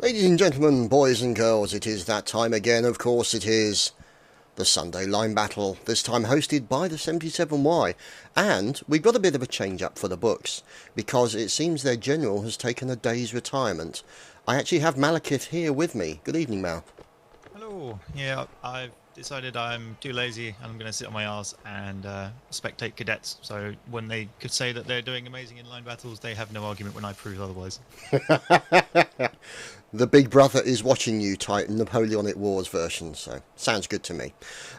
Ladies and gentlemen, boys and girls, it is that time again. Of course, it is the Sunday Line Battle, this time hosted by the 77Y. And we've got a bit of a change-up for the books, because it seems their general has taken a day's retirement. I actually have Malekith here with me. Good evening, Mal. Hello. Yeah, I've decided I'm too lazy and I'm going to sit on my arse and spectate cadets. So when they could say that they're doing amazing in line battles, they have no argument when I prove otherwise. The Big Brother is watching you type Napoleonic Wars version, so sounds good to me.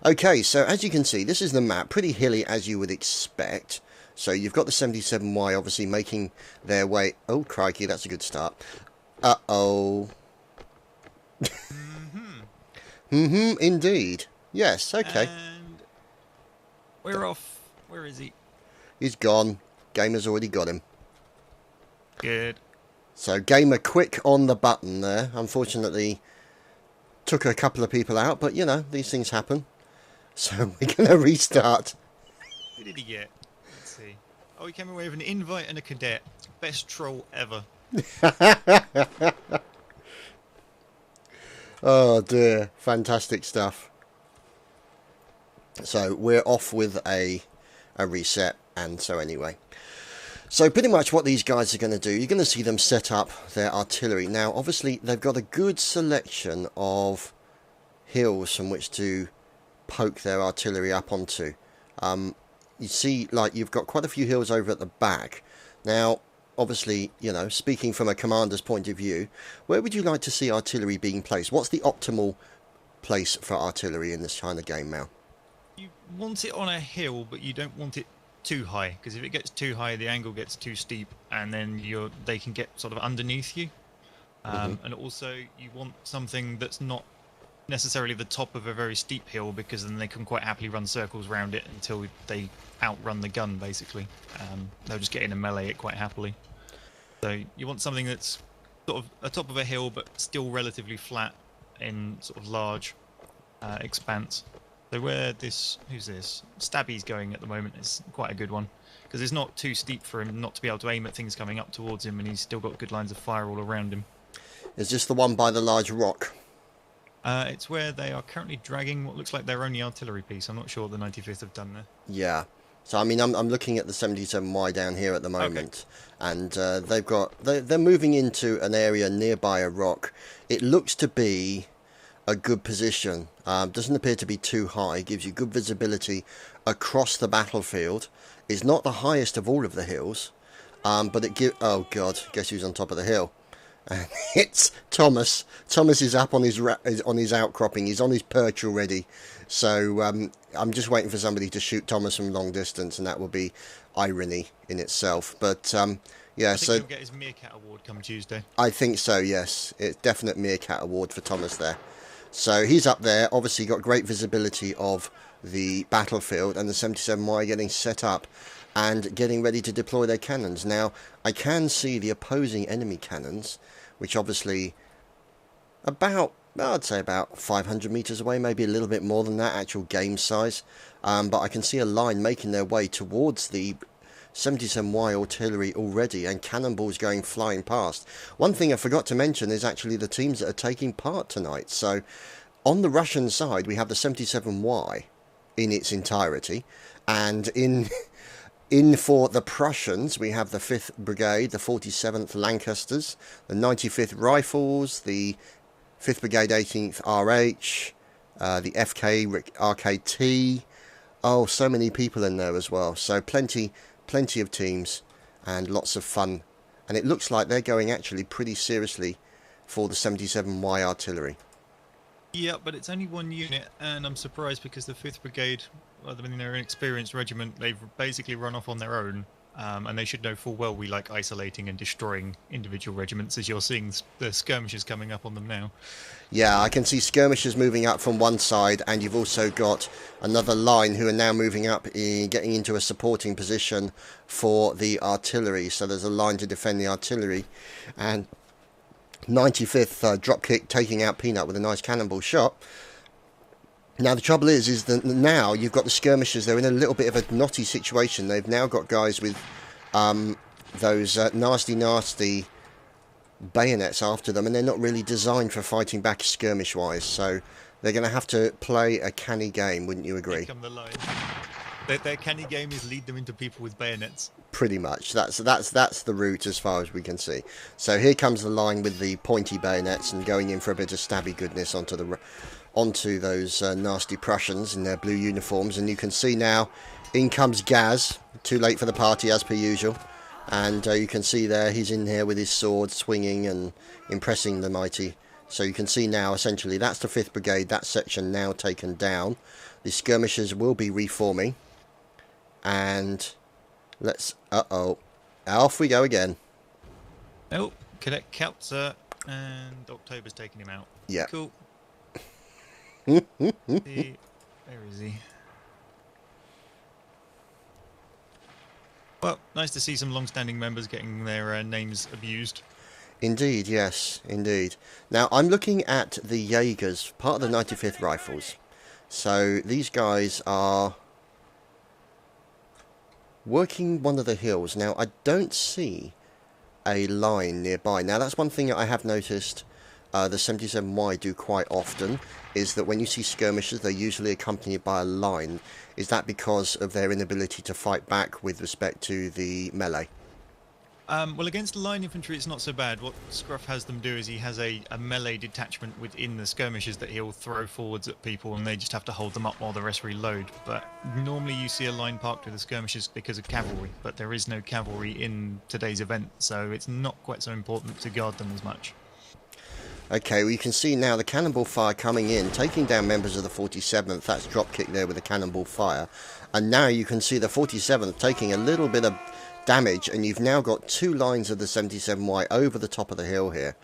Okay, so as you can see, this is the map, pretty hilly as you would expect. So you've got the 77Y obviously making their way... Oh, crikey, that's a good start. Uh-oh. Indeed. Yes, okay. And we're off. Where is he? He's gone. Gamer's already got him. Good. So Gamer quick on the button there. Unfortunately, took a couple of people out, but you know, these things happen. So we're going to restart. Who did he get? Let's see. Oh, he came away with an invite and a cadet. Best troll ever. Oh dear, fantastic stuff. So we're off with a reset, and so anyway. So pretty much what these guys are going to do, you're going to see them set up their artillery. Now obviously they've got a good selection of hills from which to poke their artillery up onto. You see, like, you've got quite a few hills over at the back. Now obviously, you know, speaking from a commander's point of view, where would you like to see artillery being placed? What's the optimal place for artillery in this kind of game, Mal? You want it on a hill, but you don't want it too high, because if it gets too high, the angle gets too steep, and then they can get sort of underneath you. And also, you want something that's not necessarily the top of a very steep hill, because then they can quite happily run circles around it until they outrun the gun, basically. They'll just get in and melee it quite happily. So you want something that's sort of atop of a hill, but still relatively flat in sort of large expanse. So where this, who's this? Stabby's going at the moment is quite a good one, because it's not too steep for him not to be able to aim at things coming up towards him, and he's still got good lines of fire all around him. Is this the one by the large rock? It's where they are currently dragging what looks like their only artillery piece. I'm not sure what the 95th have done there. Yeah. So I mean, I'm looking at the 77Y down here at the moment, okay. And they're moving into an area nearby a rock. It looks to be a good position. Doesn't appear to be too high. Gives you good visibility across the battlefield. It's not the highest of all of the hills, but it gives... Oh God, guess who's on top of the hill? And it's Thomas. Thomas is up on his outcropping. He's on his perch already. So I'm just waiting for somebody to shoot Thomas from long distance, and that will be irony in itself. But yeah, I think he'll get his Meerkat Award come Tuesday. I think so. Yes, it's definite Meerkat Award for Thomas there. So he's up there, obviously got great visibility of the battlefield, and the 77Y getting set up and getting ready to deploy their cannons. Now, I can see the opposing enemy cannons, which obviously about, I'd say about 500 metres away, maybe a little bit more than that, actual game size. But I can see a line making their way towards the 77Y artillery already, and cannonballs going flying past. One thing I forgot to mention is actually the teams that are taking part tonight. So on the Russian side, we have the 77Y in its entirety, and in for the Prussians, we have the 5th Brigade, the 47th Lancasters, the 95th Rifles, the 5th Brigade 18th RH, the FK RKT. Oh, so many people in there as well. So plenty of teams and lots of fun. And it looks like they're going actually pretty seriously for the 77Y artillery. Yeah, but it's only one unit, and I'm surprised because the 5th Brigade, other than their inexperienced regiment, they've basically run off on their own, and they should know full well we like isolating and destroying individual regiments, as you're seeing the skirmishes coming up on them now. Yeah, I can see skirmishers moving up from one side, and you've also got another line who are now moving up, getting into a supporting position for the artillery. So there's a line to defend the artillery, and 95th dropkick taking out Peanut with a nice cannonball shot. Now the trouble is that now you've got the skirmishers. They're in a little bit of a knotty situation. They've now got guys with those nasty bayonets after them, and they're not really designed for fighting back skirmish-wise. So they're going to have to play a canny game, wouldn't you agree? Here come the line. Their canny game is lead them into people with bayonets. Pretty much. That's the route as far as we can see. So here comes the line with the pointy bayonets and going in for a bit of stabby goodness onto those nasty Prussians in their blue uniforms. And you can see now, in comes Gaz. Too late for the party as per usual. And you can see there, he's in here with his sword swinging and impressing the mighty. So you can see now, essentially, that's the 5th Brigade, that section now taken down. The skirmishers will be reforming. And let's... Uh-oh. Off we go again. Oh, Cadet Kautzer and October's taking him out. Yeah. Cool. Where is he? Well, nice to see some long-standing members getting their names abused. Indeed, yes, indeed. Now, I'm looking at the Jaegers, part of the 95th Rifles. So, these guys are working one of the hills. Now, I don't see a line nearby. Now, that's one thing that I have noticed the 77Y do quite often, is that when you see skirmishers, they're usually accompanied by a line. Is that because of their inability to fight back with respect to the melee? Well, against line infantry, it's not so bad. What Scruff has them do is he has a melee detachment within the skirmishers that he'll throw forwards at people, and they just have to hold them up while the rest reload. But normally you see a line parked with the skirmishers because of cavalry, but there is no cavalry in today's event, so it's not quite so important to guard them as much. Okay, well you can see now the cannonball fire coming in, taking down members of the 47th. That's dropkick there with the cannonball fire. And now you can see the 47th taking a little bit of damage, and you've now got 2 lines of the 77Y over the top of the hill here.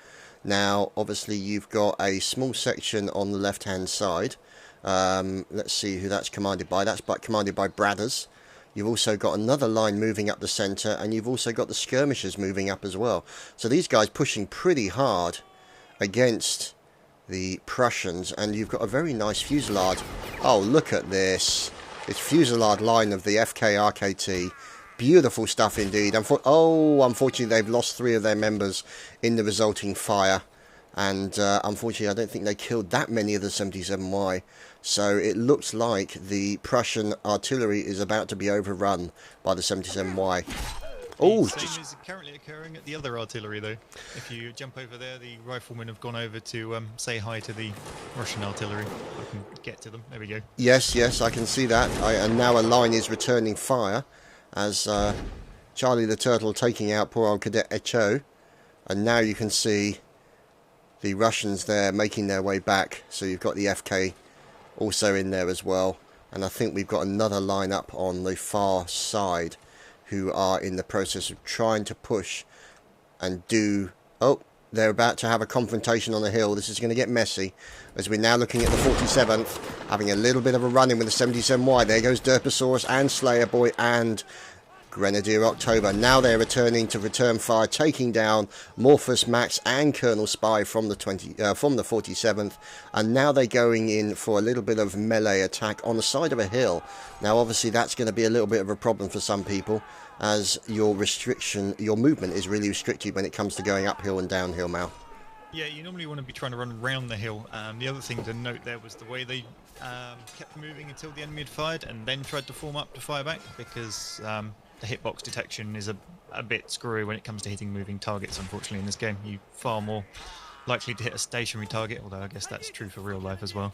Now, obviously, you've got a small section on the left-hand side. Let's see who that's commanded by. That's commanded by Bradders. You've also got another line moving up the centre, and you've also got the skirmishers moving up as well. So these guys pushing pretty hard against the Prussians, and you've got a very nice fusillade. Oh, look at this. It's fusillade line of the FK RKT. Beautiful stuff indeed. Unfortunately, they've lost 3 of their members in the resulting fire. And unfortunately, I don't think they killed that many of the 77Y. So it looks like the Prussian artillery is about to be overrun by the 77Y. Oh, the same is currently occurring at the other artillery, though. If you jump over there, the riflemen have gone over to say hi to the Russian artillery. I can get to them. There we go. Yes, I can see that. And now a line is returning fire as Charlie the Turtle taking out poor old Cadet Echo. And now you can see the Russians there making their way back. So you've got the FK also in there as well. And I think we've got another line up on the far side who are in the process of trying to push and do... Oh, they're about to have a confrontation on the hill. This is going to get messy, as we're now looking at the 47th, having a little bit of a run-in with the 77Y. There goes Derposaurus and Slayer Boy and Grenadier October. Now they're returning to return fire, taking down Morphus Max and Colonel Spy from the 47th, and now they're going in for a little bit of melee attack on the side of a hill. Now obviously that's going to be a little bit of a problem for some people, as your movement is really restricted when it comes to going uphill and downhill, Mal. Yeah, you normally want to be trying to run around the hill. The other thing to note there was the way they kept moving until the enemy had fired and then tried to form up to fire back, because the hitbox detection is a bit screwy when it comes to hitting moving targets, unfortunately, in this game. You're far more likely to hit a stationary target, although I guess that's true for real life as well.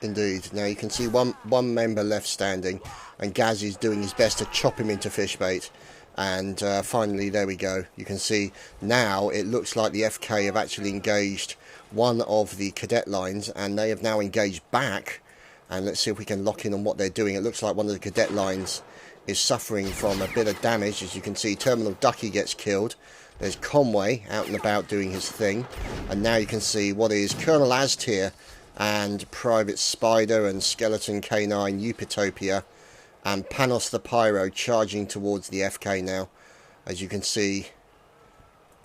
Indeed. Now you can see one member left standing, and Gaz is doing his best to chop him into fishbait. And finally, there we go. You can see now it looks like the FK have actually engaged one of the cadet lines, and they have now engaged back. And let's see if we can lock in on what they're doing. It looks like one of the cadet lines is suffering from a bit of damage. As you can see, Terminal Ducky gets killed. There's Conway out and about doing his thing. And now you can see what is Colonel Aztir and Private Spider and Skeleton K9 Chadtopia and Panos the Pyro charging towards the FK now, as you can see.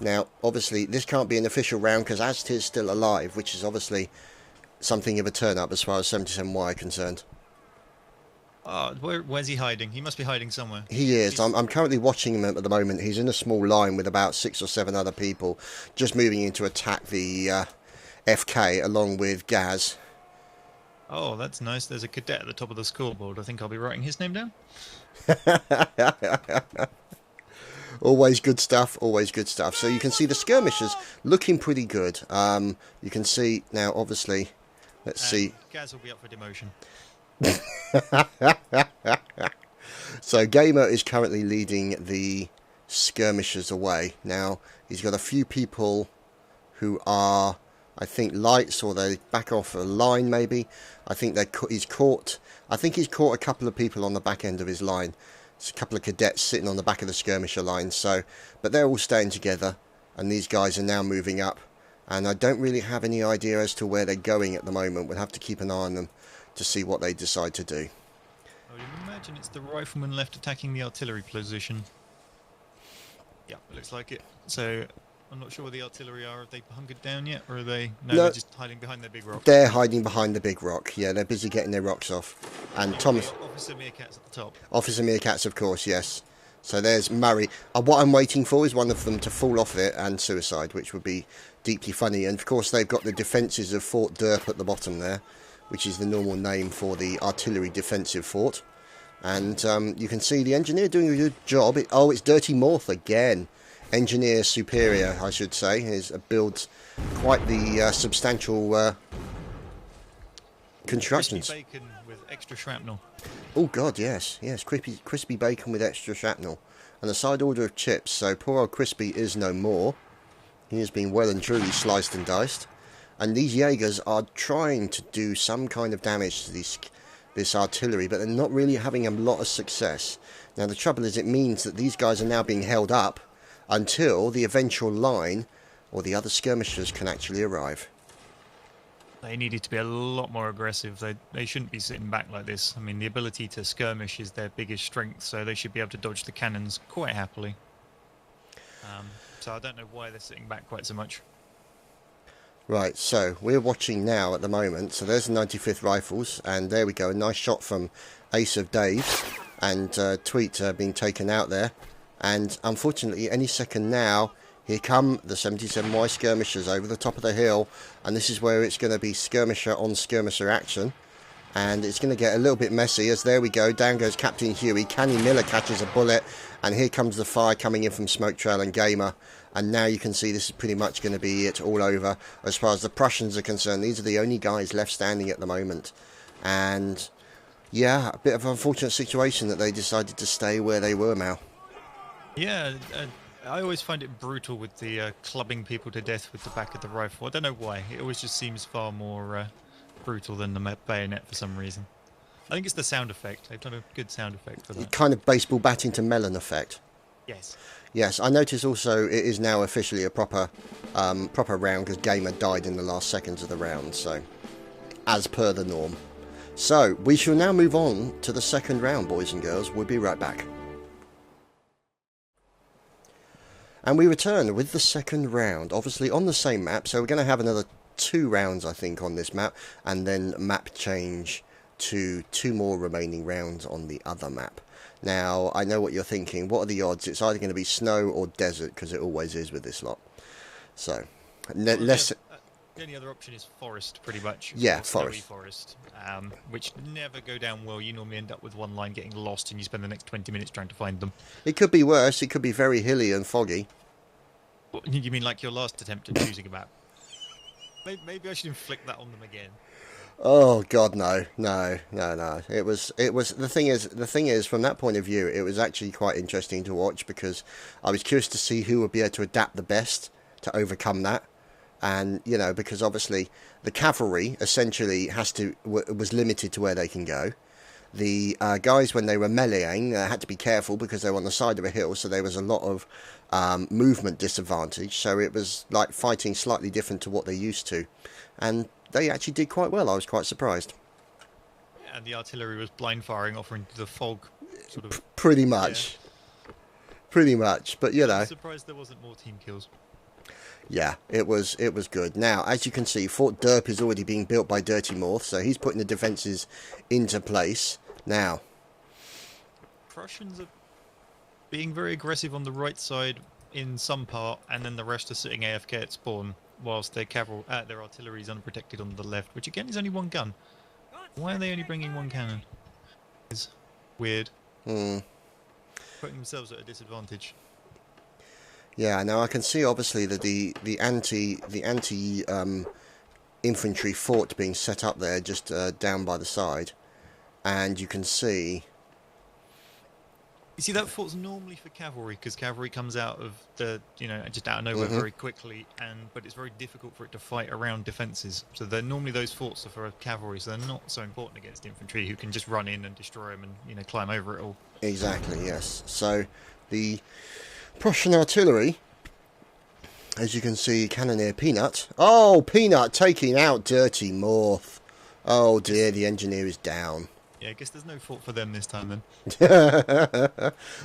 Now, obviously, this can't be an official round because Aztir's still alive, which is obviously something of a turn-up as far as 77Y are concerned. Oh, where's he hiding? He must be hiding somewhere. He is. He's, I'm currently watching him at the moment. He's in a small line with about 6 or 7 other people, just moving in to attack the FK along with Gaz. oh, that's nice. There's a cadet at the top of the scoreboard. I think I'll be writing his name down. Always good stuff, always good stuff. So you can see the skirmishers looking pretty good. You can see now, obviously, let's see. Gaz will be up for demotion. So Gamer is currently leading the skirmishers away. Now, he's got a few people who are, I think, lights, or they back off a line maybe. I think he's caught a couple of people on the back end of his line. It's a couple of cadets sitting on the back of the skirmisher line. So, but they're all staying together, and these guys are now moving up. And I don't really have any idea as to where they're going at the moment. We'll have to keep an eye on them to see what they decide to do. I would imagine it's the rifleman left attacking the artillery position. Yeah, it looks like it. So, I'm not sure where the artillery are. Have they hunkered down yet? Or are they... No, they're just hiding behind their big rock. They're hiding behind the big rock. Yeah, they're busy getting their rocks off. And Thomas... Officer Meerkat's at the top. Officer Meerkats, of course, yes. So there's Murray. What I'm waiting for is one of them to fall off it and suicide, which would be deeply funny. And, of course, they've got the defences of Fort Derp at the bottom there, which is the normal name for the artillery defensive fort. And you can see the engineer doing a good job. It's Dirty Morth again. Engineer Superior, I should say, builds quite the substantial constructions. Crispy bacon with extra shrapnel. Oh God, yes, crispy bacon with extra shrapnel, and a side order of chips. So poor old Crispy is no more. He has been well and truly sliced and diced, and these Jaegers are trying to do some kind of damage to this artillery, but they're not really having a lot of success. Now the trouble is, it means that these guys are now being held up until the eventual line or the other skirmishers can actually arrive. They needed to be a lot more aggressive. They shouldn't be sitting back like this. I mean, the ability to skirmish is their biggest strength, so they should be able to dodge the cannons quite happily. So I don't know why they're sitting back quite so much. Right, so we're watching now at the moment. So there's the 95th Rifles, and there we go, a nice shot from Ace of Dave's, and Tweet being taken out there. And unfortunately, any second now, here come the 77Y skirmishers over the top of the hill, and this is where it's going to be skirmisher on skirmisher action, and it's going to get a little bit messy. As there we go, down goes Captain Huey. Canny Miller catches a bullet, and here comes the fire coming in from Smoke Trail and Gamer. And now you can see this is pretty much going to be it all over as far as the Prussians are concerned. These are the only guys left standing at the moment, and yeah, a bit of an unfortunate situation that they decided to stay where they were, Mal. Yeah, I always find it brutal with the clubbing people to death with the back of the rifle. I don't know why. It always just seems far more brutal than the bayonet for some reason. I think it's the sound effect. They've done a good sound effect for that. Kind of baseball bat into melon effect. Yes. Yes, I notice also it is now officially a proper round, because Gamer died in the last seconds of the round, so as per the norm. So we shall now move on to the second round, boys and girls. We'll be right back. And we return with the second round, obviously on the same map. So we're going to have another 2 rounds, I think, on this map, and then map change to 2 more remaining rounds on the other map. Now, I know what you're thinking. What are the odds? It's either going to be snow or desert, because it always is with this lot. So, less... The only other option is forest, pretty much. Yeah, forest. Which never go down well. You normally end up with one line getting lost, and you spend the next 20 minutes trying to find them. It could be worse. It could be very hilly and foggy. What, you mean like your last attempt at choosing a map? Maybe I should inflict that on them again. Oh God, no. It was the thing is from that point of view, it was actually quite interesting to watch, because I was curious to see who would be able to adapt the best to overcome that. And you know, because obviously the cavalry essentially was limited to where they can go. The guys, when they were meleeing, had to be careful because they were on the side of a hill, so there was a lot of movement disadvantage. So it was like fighting slightly different to what they're used to, and they actually did quite well. I was quite surprised. Yeah, and the artillery was blind firing off into the fog, sort of. Pretty much. Yeah. Pretty much, but you know. I'm surprised there wasn't more team kills. Yeah, it was good. Now, as you can see, Fort Derp is already being built by Dirty Morth, so he's putting the defences into place. Now, Prussians are being very aggressive on the right side in some part, and then the rest are sitting AFK at spawn, whilst their their artillery is unprotected on the left, which again is only one gun. Why are they only bringing one cannon? It's weird. Putting themselves at a disadvantage. Yeah, now I can see obviously that the anti infantry fort being set up there just down by the side, and you can see. You see, that fort's normally for cavalry, because cavalry comes out of the, just out of nowhere very quickly, but it's very difficult for it to fight around defences. So normally those forts are for cavalry, so they're not so important against infantry, who can just run in and destroy them and, climb over it all. Exactly, yes. So the Prussian artillery, as you can see, Cannoneer Peanut. Oh, Peanut taking out Dirty Morph. Oh dear, the engineer is down. Yeah, I guess there's no fort for them this time then.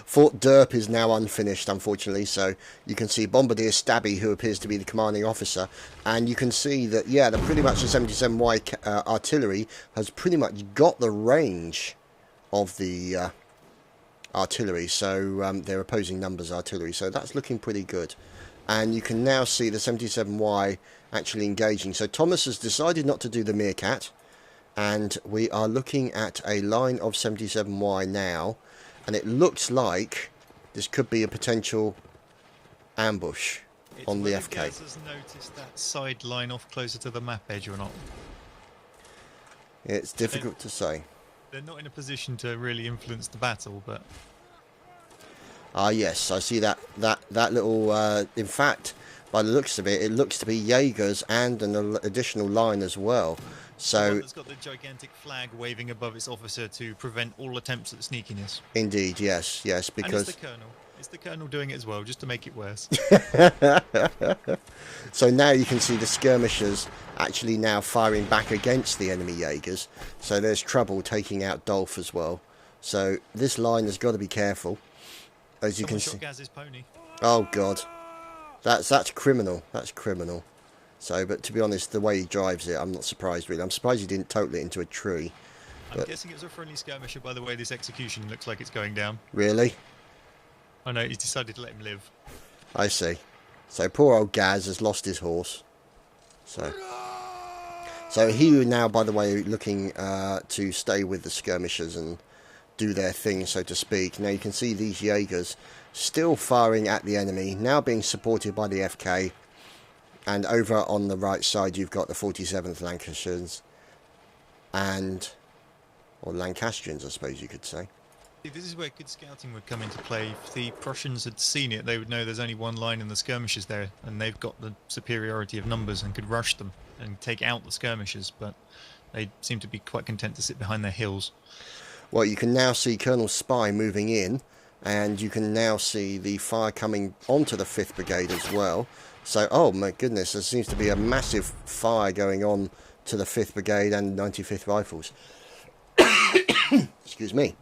Fort Derp is now unfinished, unfortunately, so you can see Bombardier Stabby, who appears to be the commanding officer, and you can see that, yeah, pretty much the 77Y artillery has pretty much got the range of the artillery, so their opposing numbers artillery, so that's looking pretty good. And you can now see the 77Y actually engaging. So Thomas has decided not to do the Meerkat, and we are looking at a line of 77Y now, and it looks like this could be a potential ambush on the FK. Has noticed that side line off closer to the map edge or not? It's difficult to say. They're not in a position to really influence the battle, but... Ah, yes, I see that little... in fact, by the looks of it, it looks to be Jaegers and an additional line as well. So it's got the gigantic flag waving above its officer to prevent all attempts at sneakiness. Indeed, yes, because... And it's the colonel. It's the colonel doing it as well, just to make it worse. So now you can see the skirmishers actually now firing back against the enemy Jaegers. So there's trouble taking out Dolph as well. So this line has got to be careful. As you can see. Gaz's pony. Oh God, that's criminal. That's criminal. So, but to be honest, the way he drives it, I'm not surprised really. I'm surprised he didn't total it into a tree. I'm guessing it was a friendly skirmisher by the way this execution looks like it's going down. Really? I know, he's decided to let him live. I see. So poor old Gaz has lost his horse. So he now, by the way, looking to stay with the skirmishers and do their thing, so to speak. Now you can see these Jaegers still firing at the enemy, now being supported by the FK. And over on the right side, you've got the 47th Lancashires, or Lancastrians, I suppose you could say. This is where good scouting would come into play. If the Prussians had seen it, they would know there's only one line in the skirmishers there, and they've got the superiority of numbers and could rush them and take out the skirmishers, but they seem to be quite content to sit behind their hills. Well, you can now see Colonel Spy moving in, and you can now see the fire coming onto the 5th Brigade as well. So, oh my goodness, there seems to be a massive fire going on to the 5th Brigade and 95th Rifles. Excuse me.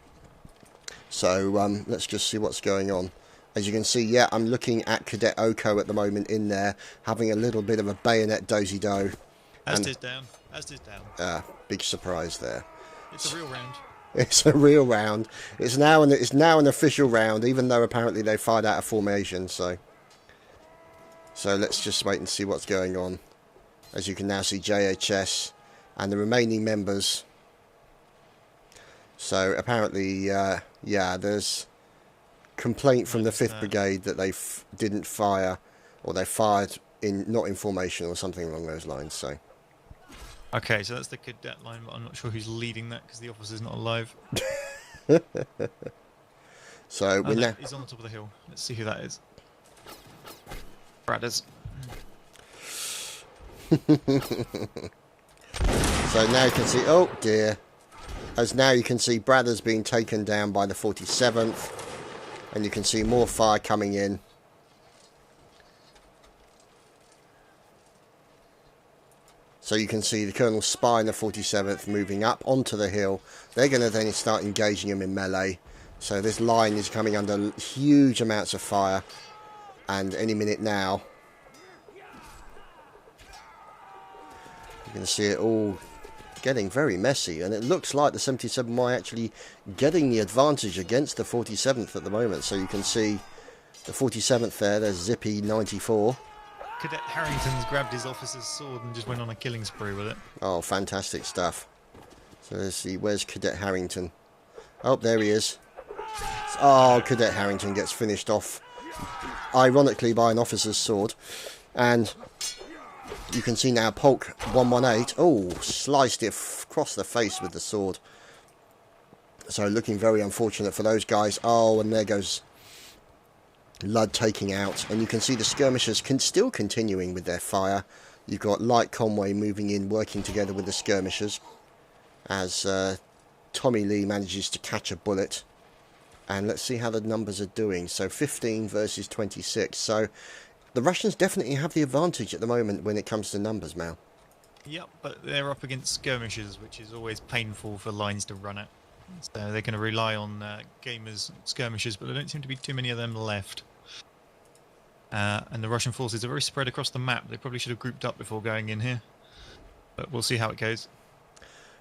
So, let's just see what's going on. As you can see, yeah, I'm looking at Cadet Oko at the moment in there, having a little bit of a bayonet dozy-do. As did down. Big surprise there. It's a real round. It's a real round. It's now an official round, even though apparently they fired out of formation, so let's just wait and see what's going on. As you can now see JHS and the remaining members. So apparently, yeah, there's complaint from the 5th Brigade that they didn't fire, or they fired not in formation or something along those lines. So. Okay, so that's the cadet line, but I'm not sure who's leading that because the officer's not alive. So we're now. He's on the top of the hill. Let's see who that is. Bradders. So now you can see. Oh dear. As now you can see Bradders being taken down by the 47th, and you can see more fire coming in. So you can see the Colonel Spy and the 47th moving up onto the hill. They're going to then start engaging them in melee. So this line is coming under huge amounts of fire. And any minute now, you're going to see it all getting very messy, and it looks like the 77Y actually getting the advantage against the 47th at the moment. So you can see the 47th there, there's Zippy 94. Cadet Harrington's grabbed his officer's sword and just went on a killing spree with it. Oh, fantastic stuff. So let's see, where's Cadet Harrington? Oh, there he is. Oh, Cadet Harrington gets finished off, ironically, by an officer's sword. And you can see now Polk 118. Oh, sliced it across the face with the sword. So looking very unfortunate for those guys. Oh, and there goes Ludd taking out. And you can see the skirmishers still continuing with their fire. You've got Light Conway moving in, working together with the skirmishers. As Tommy Lee manages to catch a bullet. And let's see how the numbers are doing. So 15 versus 26. So the Russians definitely have the advantage at the moment when it comes to numbers, Mal. Yep, but they're up against skirmishers, which is always painful for lines to run at. So they're going to rely on gamers, skirmishers, but there don't seem to be too many of them left. And the Russian forces are very spread across the map. They probably should have grouped up before going in here. But we'll see how it goes.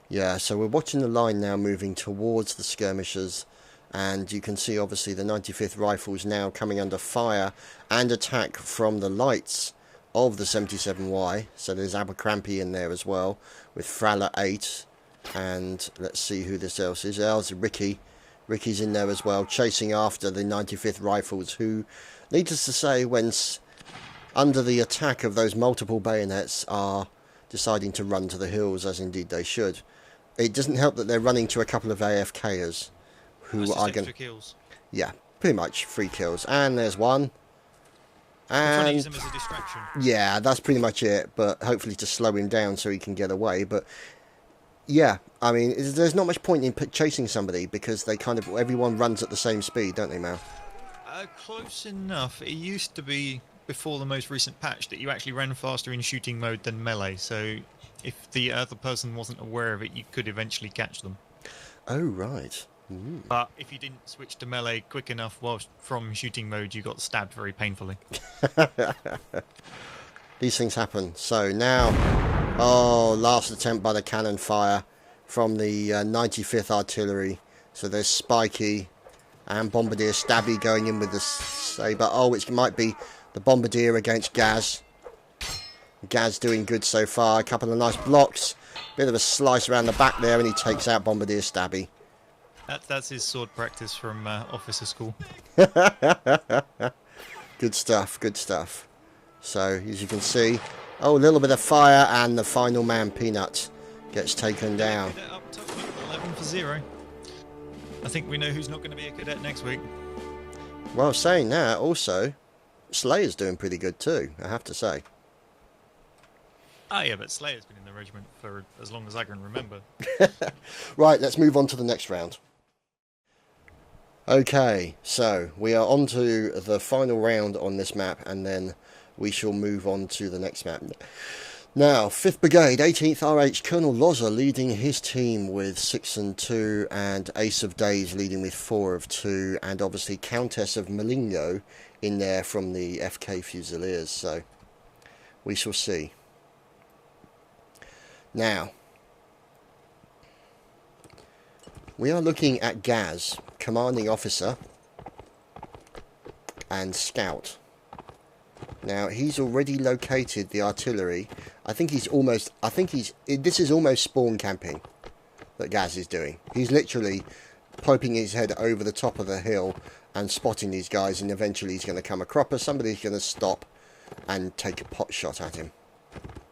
Yeah, so we're watching the line now moving towards the skirmishers. And you can see obviously the 95th Rifles now coming under fire and attack from the lights of the 77Y. So there's Abercrombie in there as well with Fraller 8. And let's see who this else is. There's Ricky. Ricky's in there as well, chasing after the 95th Rifles, who, needless to say, when under the attack of those multiple bayonets, are deciding to run to the hills, as indeed they should. It doesn't help that they're running to a couple of AFKers. Who are going? Kills. Yeah, pretty much 3 kills, and there's one. And trying to use him as a distraction. Yeah, that's pretty much it. But hopefully to slow him down so he can get away. But yeah, I mean, there's not much point in chasing somebody because they kind of everyone runs at the same speed, don't they, Mal? Close enough. It used to be before the most recent patch that you actually ran faster in shooting mode than melee. So if the other person wasn't aware of it, you could eventually catch them. Oh right. Ooh. But if you didn't switch to melee quick enough whilst from shooting mode, you got stabbed very painfully. These things happen. So now, oh, last attempt by the cannon fire from the 95th Artillery. So there's Spiky and Bombardier Stabby going in with the sabre. Oh, it might be the Bombardier against Gaz. Gaz doing good so far. A couple of nice blocks. Bit of a slice around the back there, and he takes out Bombardier Stabby. That's his sword practice from officer school. Good stuff, good stuff. So, as you can see, oh, a little bit of fire, and the final man, Peanut, gets taken down. Cadet up top, 11-0. I think we know who's not going to be a cadet next week. Well, saying that, also, Slayer's doing pretty good too, I have to say. Ah, yeah, but Slayer's been in the regiment for as long as I can remember. Right, let's move on to the next round. Okay, so we are on to the final round on this map, and then we shall move on to the next map. Now, 5th Brigade, 18th RH, Colonel Loza leading his team with 6 and 2, and Ace of Days leading with 4 of 2, and obviously Countess of Maligno in there from the FK Fusiliers, so we shall see. Now, we are looking at Gaz, commanding officer and scout. Now, he's already located the artillery. This is almost spawn camping that Gaz is doing. He's literally poking his head over the top of the hill and spotting these guys, and eventually he's going to come a cropper. Somebody's going to stop and take a pot shot at him.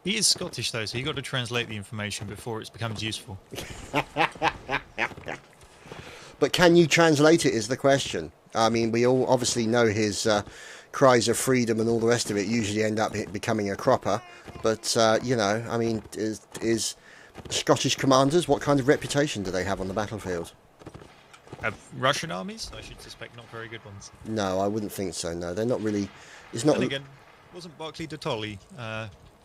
He is Scottish, though, so you've got to translate the information before it becomes useful. But can you translate it is the question. I mean, we all obviously know his cries of freedom and all the rest of it usually end up becoming a cropper. But, you know, I mean, is Scottish commanders, what kind of reputation do they have on the battlefield? Russian armies? I should suspect not very good ones. No, I wouldn't think so, no. They're not really... It's not. Then again, wasn't Barclay de Tolly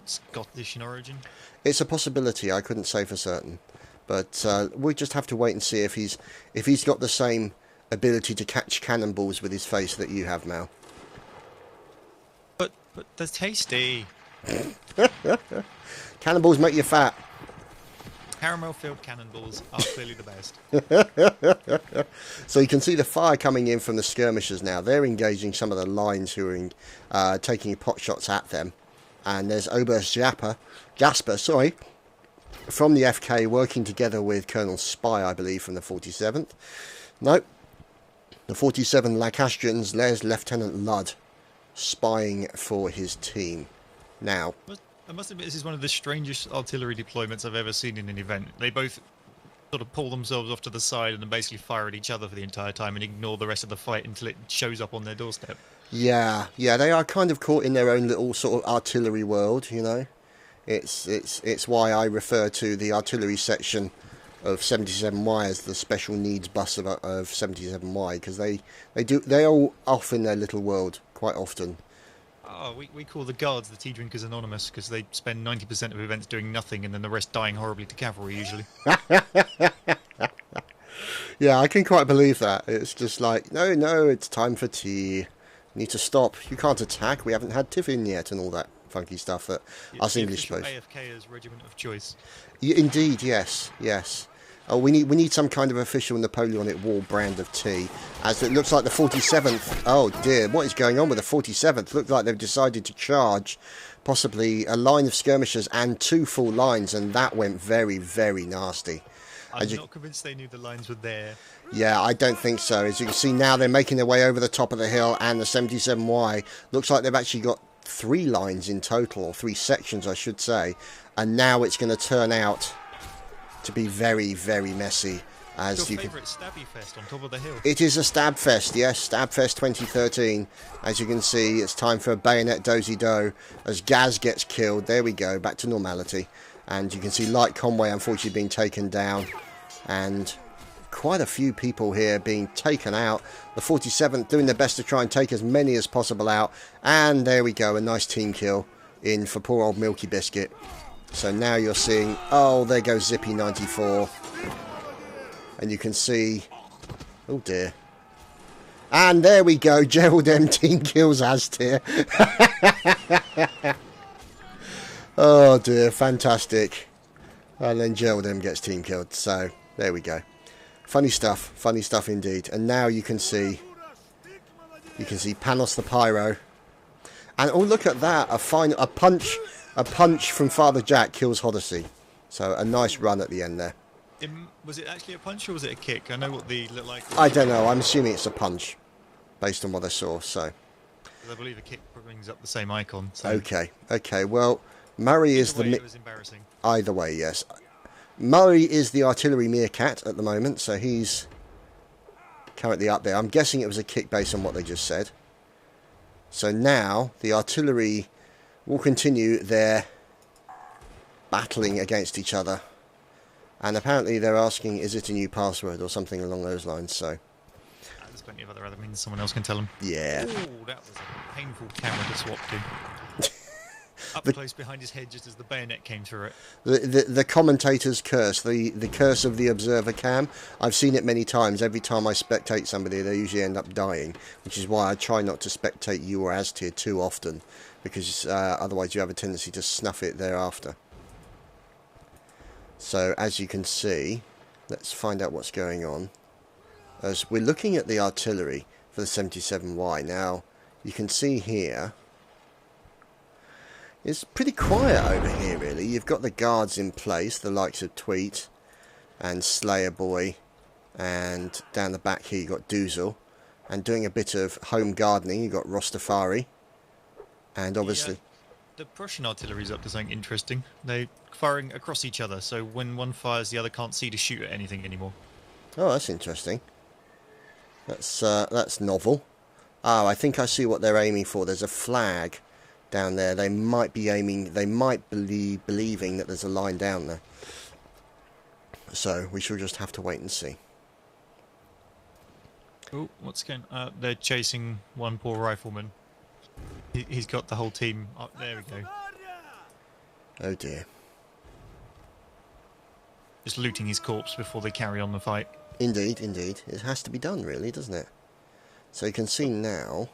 Scottish in origin? It's a possibility, I couldn't say for certain. But we'll just have to wait and see if he's got the same ability to catch cannonballs with his face that you have, Mal. But they're tasty. Cannonballs make you fat. Caramel-filled cannonballs are clearly the best. So you can see the fire coming in from the skirmishers now. They're engaging some of the lines who are taking pot shots at them. And there's Oberst Jasper, from the FK working together with Colonel Spy, I believe, from the 47th. Nope. The 47 Lancastrians, there's Lieutenant Ludd spying for his team. Now, I must admit, this is one of the strangest artillery deployments I've ever seen in an event. They both sort of pull themselves off to the side and then basically fire at each other for the entire time and ignore the rest of the fight until it shows up on their doorstep. yeah, they are kind of caught in their own little sort of artillery world, you know. It's why I refer to the artillery section of 77Y as the special needs bus of 77Y, because they are off in their little world quite often. Oh, we call the guards the Tea Drinkers Anonymous because they spend 90% of events doing nothing and then the rest dying horribly to cavalry usually. Yeah, I can quite believe that. It's just like, no, it's time for tea. You need to stop. You can't attack. We haven't had tiffin yet and all that funky stuff that us English suppose. AFK's regiment of choice. Yeah, indeed, yes. Oh, we need some kind of official Napoleonic War brand of tea, as it looks like the 47th. Oh dear, what is going on with the 47th? Looks like they've decided to charge possibly a line of skirmishers and 2 full lines, and that went very, very nasty. I'm not convinced they knew the lines were there. Yeah, I don't think so. As you can see now, they're making their way over the top of the hill, and the 77Y looks like they've actually got 3 lines in total, or 3 sections, I should say. And now it's going to turn out to be very, very messy. As your favourite Stabby Fest on top of the hill. It is a Stab Fest, yes, Stab Fest 2013. As you can see, it's time for a bayonet dozy-do as Gaz gets killed. There we go, back to normality. And you can see Light Conway unfortunately being taken down, and quite a few people here being taken out. The 47th doing their best to try and take as many as possible out, and there we go, a nice team kill in for poor old Milky Biscuit. So now you're seeing, oh, there goes Zippy 94, and you can see, oh dear, and there we go, Gerald M team kills Aztir. Oh dear, fantastic. And then Gerald M gets team killed. So there we go. Funny stuff indeed. And now you can see Panos the Pyro. And oh, look at that, a punch from Father Jack kills Hoddesy. So a nice run at the end there. Was it actually a punch or was it a kick? I know what the look like. I don't know. I'm assuming it's a punch, based on what I saw. So. I believe a kick brings up the same icon. So. Okay. Well, Murray is the. It was embarrassing. Either way, yes. Murray is the artillery meerkat at the moment, so he's currently up there. I'm guessing it was a kick based on what they just said. So now the artillery will continue their battling against each other. And apparently they're asking, is it a new password or something along those lines, so... There's plenty of other means someone else can tell them. Yeah. Ooh, that was a painful camera to swap to. Up close behind his head just as the bayonet came through it. The commentator's curse, the curse of the observer cam. I've seen it many times. Every time I spectate somebody, they usually end up dying, which is why I try not to spectate you or Aztir too often, because otherwise you have a tendency to snuff it thereafter. So, as you can see, let's find out what's going on. As we're looking at the artillery for the 77Y. Now, you can see here, it's pretty quiet over here, really. You've got the guards in place, the likes of Tweet and Slayer Boy, and down the back here you've got Doozle, and doing a bit of home gardening, you've got Rostafari, and obviously... The Prussian artillery's up to something interesting. They're firing across each other, so when one fires, the other can't see to shoot at anything anymore. Oh, that's interesting. That's novel. Oh, I think I see what they're aiming for. There's a flag down there. They might be aiming... They might believing that there's a line down there. So, we shall just have to wait and see. Oh, what's going on? They're chasing one poor rifleman. He's got the whole team up. There we go. Oh dear. Just looting his corpse before they carry on the fight. Indeed. It has to be done, really, doesn't it? So you can see now,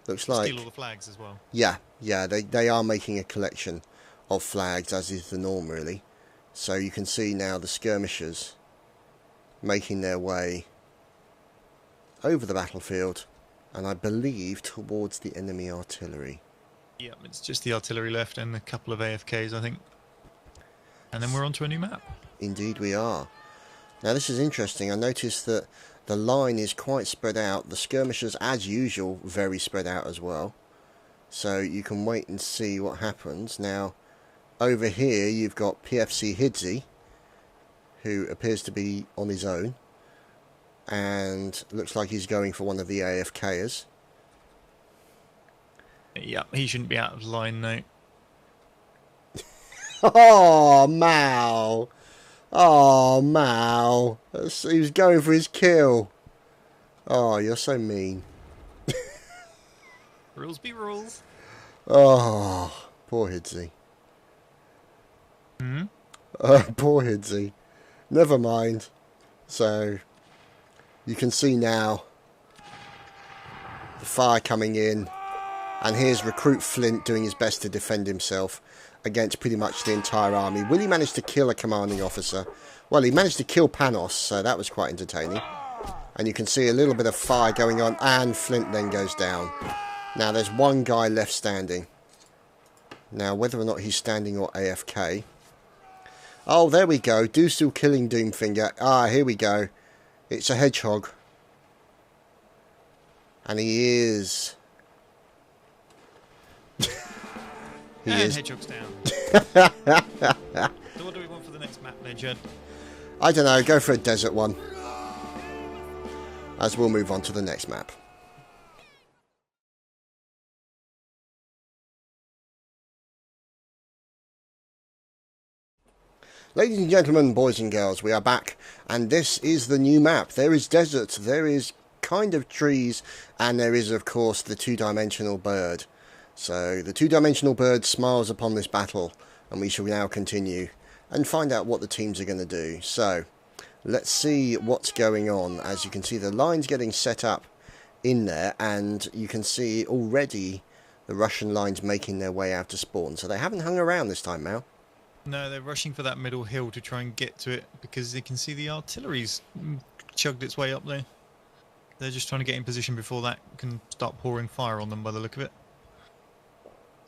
looks like... Steal all the flags as well. Yeah, they are making a collection of flags, as is the norm, really. So you can see now the skirmishers making their way over the battlefield, and I believe towards the enemy artillery. Yeah, it's just the artillery left and a couple of AFKs, I think. And then we're on to a new map. Indeed we are. Now this is interesting. I noticed that the line is quite spread out. The skirmishers, as usual, very spread out as well. So you can wait and see what happens. Now, over here you've got PFC Hidzi, who appears to be on his own. And looks like he's going for one of the AFKers. Yeah, he shouldn't be out of line, though. Oh, Mao! Oh, Mao! He was going for his kill. Oh, you're so mean. Rules be rules. Oh, poor Hidzi. Hmm? Poor Hidzi. Never mind. So, you can see now the fire coming in. And here's Recruit Flint doing his best to defend himself against pretty much the entire army. Will he manage to kill a commanding officer? Well, he managed to kill Panos, so that was quite entertaining. And you can see a little bit of fire going on, and Flint then goes down. Now, there's one guy left standing. Now, whether or not he's standing or AFK. Oh, there we go. Do still killing Doomfinger. Ah, here we go. It's a hedgehog. And he is... He is. Hedgehog's down. So what do we want for the next map then, Chad? I don't know, go for a desert one. As we'll move on to the next map. Ladies and gentlemen, boys and girls, we are back, and this is the new map. There is desert, there is kind of trees, and there is, of course, the two-dimensional bird. So, the two-dimensional bird smiles upon this battle, and we shall now continue and find out what the teams are going to do. So, let's see what's going on. As you can see, the line's getting set up in there, and you can see already the Russian lines making their way out to spawn. So they haven't hung around this time, Mal. No, they're rushing for that middle hill to try and get to it, because they can see the artillery's chugged its way up there. They're just trying to get in position before that can start pouring fire on them by the look of it.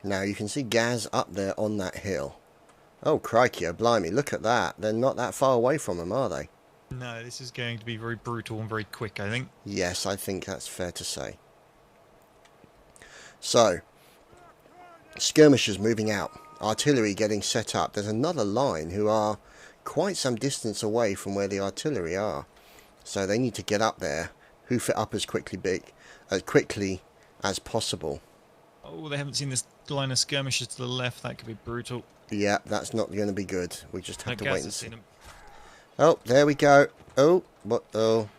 Now you can see Gaz up there on that hill. Oh crikey, oh blimey, look at that. They're not that far away from him, are they? No, this is going to be very brutal and very quick, I think. Yes, I think that's fair to say. So, skirmishers moving out. Artillery getting set up. There's another line who are quite some distance away from where the artillery are. So they need to get up there, hoof it up as quickly as possible. Oh, they haven't seen this line of skirmishers to the left. That could be brutal. Yeah, that's not going to be good. We just have to wait and see. Them. Oh, there we go. Oh, what? Oh.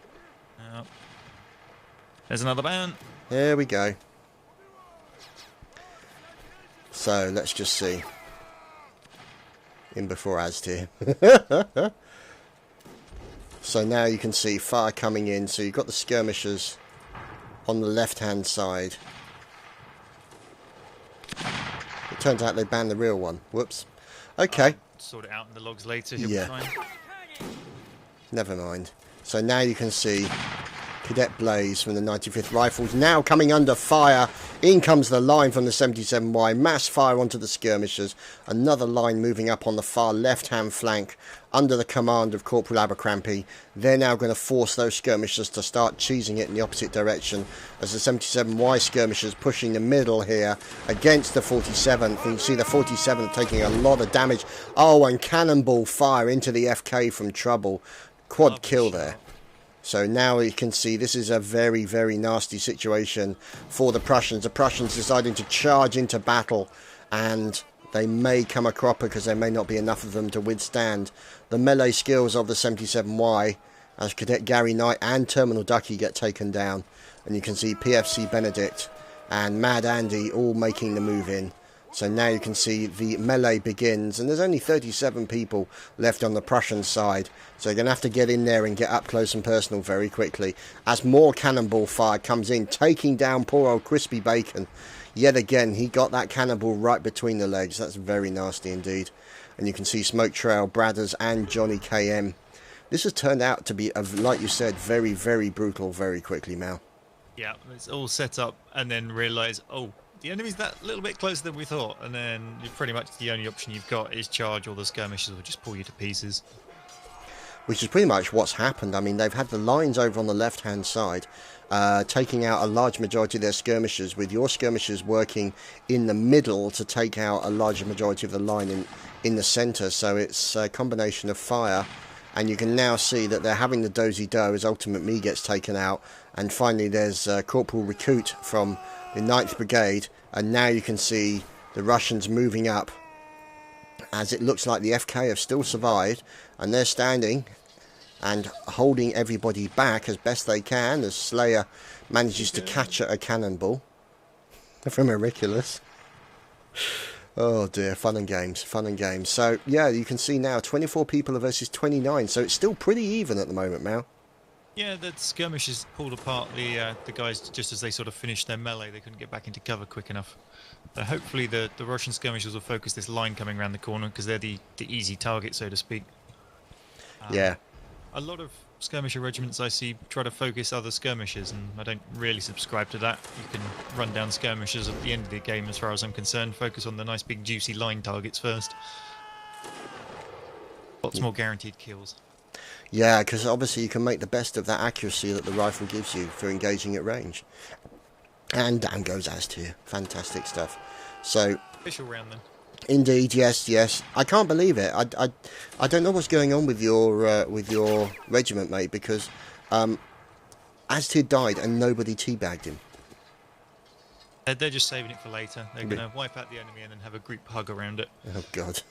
There's another man. There we go. So, let's just see. In before Aztir. So now you can see fire coming in. So you've got the skirmishers on the left-hand side. It turns out they banned the real one. Whoops. Okay. Sort it out in the logs later. Yeah. Never mind. So now you can see Cadet Blaze from the 95th Rifles now coming under fire. In comes the line from the 77Y. Mass fire onto the skirmishers. Another line moving up on the far left-hand flank under the command of Corporal Abercrombie. They're now going to force those skirmishers to start cheesing it in the opposite direction as the 77Y skirmishers pushing the middle here against the 47th. And you see the 47th taking a lot of damage. Oh, and cannonball fire into the FK from Trouble. Quad kill there. So now you can see this is a very, very nasty situation for the Prussians. The Prussians deciding to charge into battle, and they may come a cropper because there may not be enough of them to withstand the melee skills of the 77Y as Cadet Gary Knight and Terminal Ducky get taken down. And you can see PFC Benedict and Mad Andy all making the move in. So now you can see the melee begins, and there's only 37 people left on the Prussian side. So you're going to have to get in there and get up close and personal very quickly as more cannonball fire comes in, taking down poor old Crispy Bacon. Yet again, he got that cannonball right between the legs. That's very nasty indeed. And you can see Smoke Trail, Bradders and Johnny KM. This has turned out to be, like you said, very, very brutal very quickly, Mal. Yeah, it's all set up and then realise, oh, the enemy's that little bit closer than we thought. And then pretty much the only option you've got is charge, or the skirmishers will just pull you to pieces. Which is pretty much what's happened. I mean, they've had the lines over on the left-hand side, taking out a large majority of their skirmishers, with your skirmishers working in the middle to take out a larger majority of the line in the centre. So it's a combination of fire, and you can now see that they're having the dozy-do as Ultimate Me gets taken out. And finally there's Corporal Recruit from the 9th Brigade, and now you can see the Russians moving up, as it looks like the FK have still survived, and they're standing and holding everybody back as best they can as Slayer manages to catch a cannonball from Auriculus. Oh dear, fun and games, fun and games. So yeah, you can see now 24 people versus 29, so it's still pretty even at the moment, Mal. Yeah, the skirmishers pulled apart the guys just as they sort of finished their melee. They couldn't get back into cover quick enough. So hopefully the Russian skirmishers will focus this line coming around the corner, because they're the easy target, so to speak. Yeah. A lot of skirmisher regiments I see try to focus other skirmishers, and I don't really subscribe to that. You can run down skirmishers at the end of the game, as far as I'm concerned. Focus on the nice big juicy line targets first. Lots more guaranteed kills. Yeah, because obviously you can make the best of that accuracy that the rifle gives you for engaging at range. And down goes Aztir. Fantastic stuff. So, Official round then. Indeed, yes, yes. I can't believe it. I don't know what's going on with your regiment, mate, because Aztir died and nobody teabagged him. They're just saving it for later. They're going to wipe out the enemy and then have a group hug around it. Oh, God.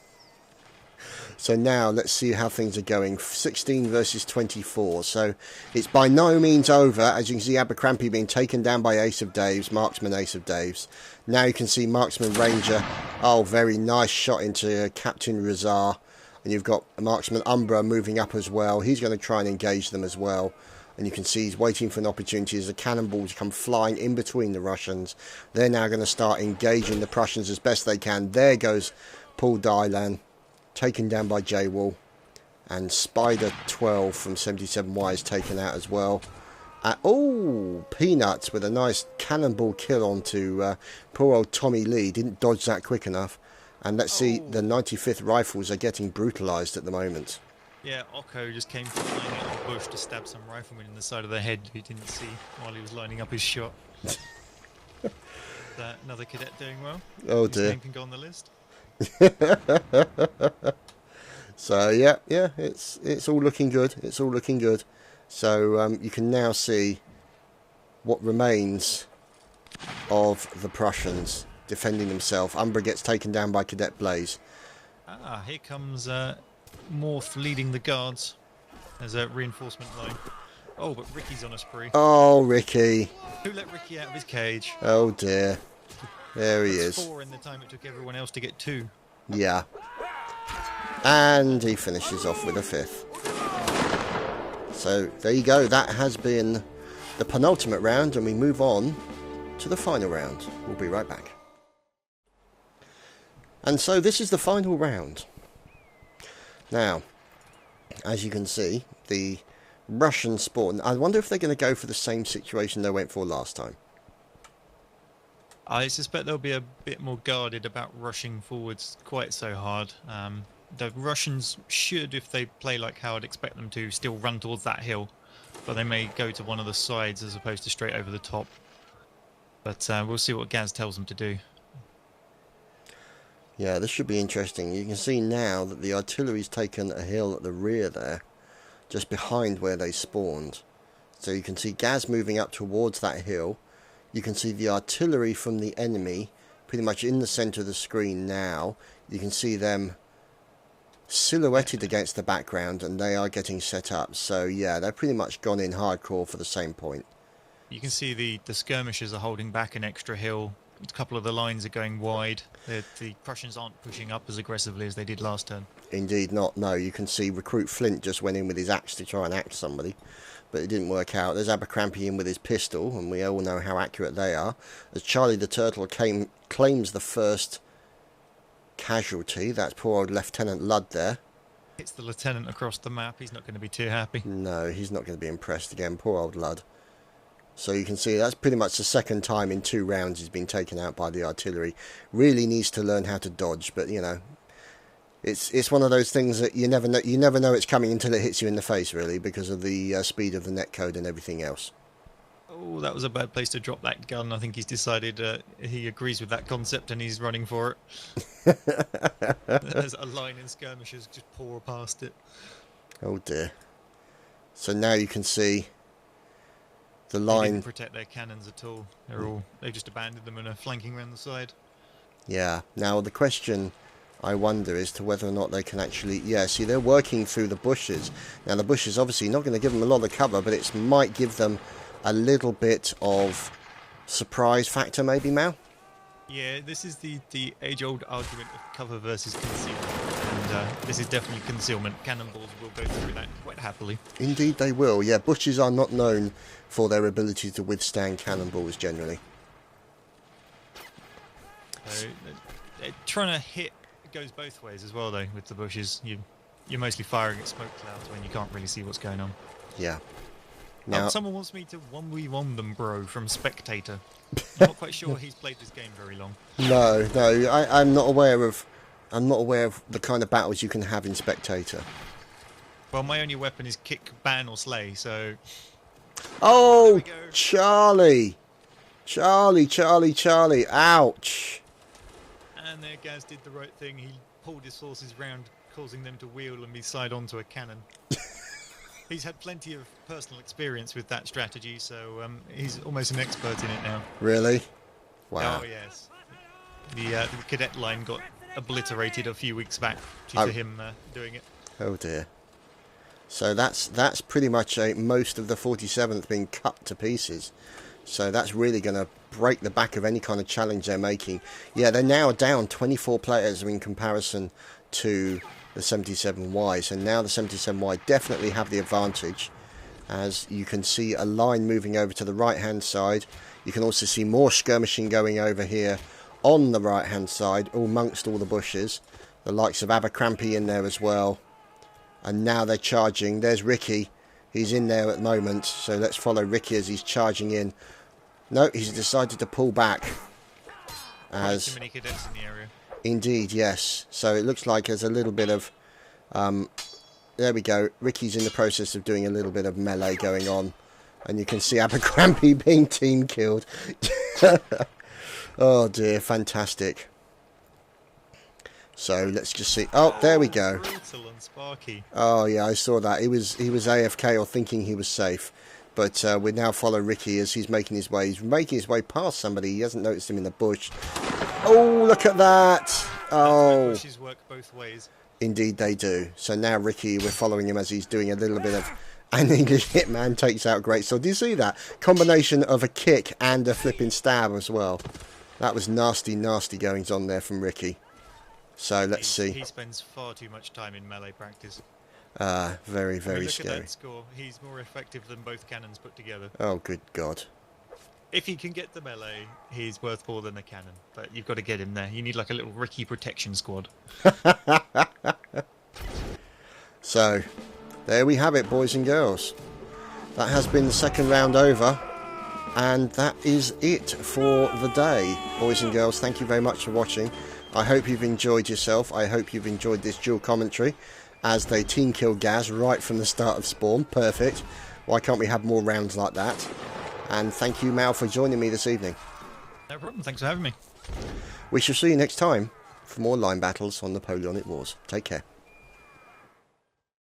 So now let's see how things are going. 16 versus 24. So it's by no means over. As you can see, Abercrombie being taken down by Ace of Daves, Marksman Ace of Daves. Now you can see Marksman Ranger. Oh, very nice shot into Captain Razar. And you've got Marksman Umbra moving up as well. He's going to try and engage them as well. And you can see he's waiting for an opportunity as the cannonballs come flying in between the Russians. They're now going to start engaging the Prussians as best they can. There goes Paul Dylan, taken down by J-Wall, and Spider 12 from 77Y is taken out as well. Oh, Peanuts with a nice cannonball kill onto poor old Tommy Lee. Didn't dodge that quick enough. And let's see, the 95th Rifles are getting brutalised at the moment. Yeah, Ocko just came flying out of the bush to stab some rifleman in the side of the head who didn't see while he was lining up his shot. Another cadet doing well. Oh His dear. name can go on the list. So yeah, it's all looking good. It's all looking good. So you can now see what remains of the Prussians defending themselves. Umbra gets taken down by Cadet Blaze. Ah, here comes Morph leading the guards as a reinforcement line. Oh, but Ricky's on a spree. Oh, Ricky. Who let Ricky out of his cage? Oh dear. There he That's is. 4 in the time it took everyone else to get 2. Yeah. And he finishes off with a 5th. So there you go. That has been the penultimate round, and we move on to the final round. We'll be right back. And so this is the final round. Now, as you can see, the Russian spawn. I wonder if they're going to go for the same situation they went for last time. I suspect they'll be a bit more guarded about rushing forwards quite so hard. The Russians should, if they play like how I'd expect them to, still run towards that hill, but they may go to one of the sides as opposed to straight over the top. But we'll see what Gaz tells them to do. Yeah, this should be interesting. You can see now that the artillery's taken a hill at the rear there, just behind where they spawned. So you can see Gaz moving up towards that hill. You can see the artillery from the enemy pretty much in the centre of the screen now. You can see them silhouetted against the background, and they are getting set up. So yeah, they're pretty much gone in hardcore for the same point. You can see the skirmishers are holding back an extra hill a couple of the lines are going wide. The Prussians aren't pushing up as aggressively as they did last turn. Indeed not. No, you can see Recruit Flint just went in with his axe to try and axe somebody, but it didn't work out. There's Abercrombie in with his pistol, and we all know how accurate they are. As Charlie the Turtle claims the first casualty. That's poor old Lieutenant Ludd there. Hits the lieutenant across the map. He's not going to be too happy. No, he's not going to be impressed again. Poor old Ludd. So you can see that's pretty much the second time in 2 rounds he's been taken out by the artillery. Really needs to learn how to dodge, but you know, it's one of those things that you never know it's coming until it hits you in the face, really, because of the speed of the netcode and everything else. Oh, that was a bad place to drop that gun. I think he's decided he agrees with that concept and he's running for it. There's a line in skirmishers just pour past it. Oh dear. So now you can see the They line. didn't protect their cannons at all. They just abandoned them and are flanking around the side. Yeah. Now the question I wonder as to whether or not they can actually... Yeah, see, they're working through the bushes. Now the bushes obviously not going to give them a lot of cover, but it might give them a little bit of surprise factor, maybe, Mal? Yeah, this is the age-old argument of cover versus concealment, and this is definitely concealment. Cannonballs will go through that quite happily. Indeed they will. Yeah, bushes are not known for their ability to withstand cannonballs generally. So, trying to hit goes both ways as well, though, with the bushes. You're mostly firing at smoke clouds when you can't really see what's going on. Yeah. Now, someone wants me to 1v1 them, bro, from Spectator. I'm not quite sure he's played this game very long. No, I'm not aware of the kind of battles you can have in Spectator. Well, my only weapon is kick, ban, or slay, so... Oh, Charlie! Charlie! Ouch! And there Gaz did the right thing. He pulled his forces round, causing them to wheel and be side onto a cannon. He's had plenty of personal experience with that strategy, so he's almost an expert in it now. Really? Wow. Oh, yes. The cadet line got obliterated a few weeks back due to him doing it. Oh dear. So that's pretty much most of the 47th being cut to pieces. So that's really going to break the back of any kind of challenge they're making. Yeah, they're now down 24 players in comparison to the 77Y. So now the 77Y definitely have the advantage. As you can see a line moving over to the right hand side. You can also see more skirmishing going over here on the right hand side, amongst all the bushes. The likes of Abercrombie in there as well. And now they're charging. There's Ricky. He's in there at the moment. So let's follow Ricky as he's charging in. No, he's decided to pull back. As too many cadets in the area. Indeed, yes. So it looks like there's a little bit of... there we go. Ricky's in the process of doing a little bit of melee going on. And you can see Abercrombie being team killed. Oh dear, fantastic. So let's just see. Oh, there we go. Brutal and Sparky. Oh yeah, I saw that. He was AFK or thinking he was safe. But we now follow Ricky as he's making his way. He's making his way past somebody. He hasn't noticed him in the bush. Oh, look at that. Oh. Bushes work both ways. Indeed they do. So now Ricky, we're following him as he's doing a little bit of... An English hitman takes out great. So do you see that? Combination of a kick and a flipping stab as well. That was nasty goings on there from Ricky. So let's see. He spends far too much time in melee practice. Very Look scary. at that score. He's more effective than both cannons put together. Oh, good God. If he can get the melee, he's worth more than a cannon. But you've got to get him there. You need like a little Ricky protection squad. So, there we have it, boys and girls. That has been the second round over. And that is it for the day. Boys and girls, thank you very much for watching. I hope you've enjoyed yourself. I hope you've enjoyed this dual commentary as they team kill Gaz right from the start of Spawn. Perfect. Why can't we have more rounds like that? And thank you, Mal, for joining me this evening. No problem. Thanks for having me. We shall see you next time for more line battles on Napoleonic Wars. Take care.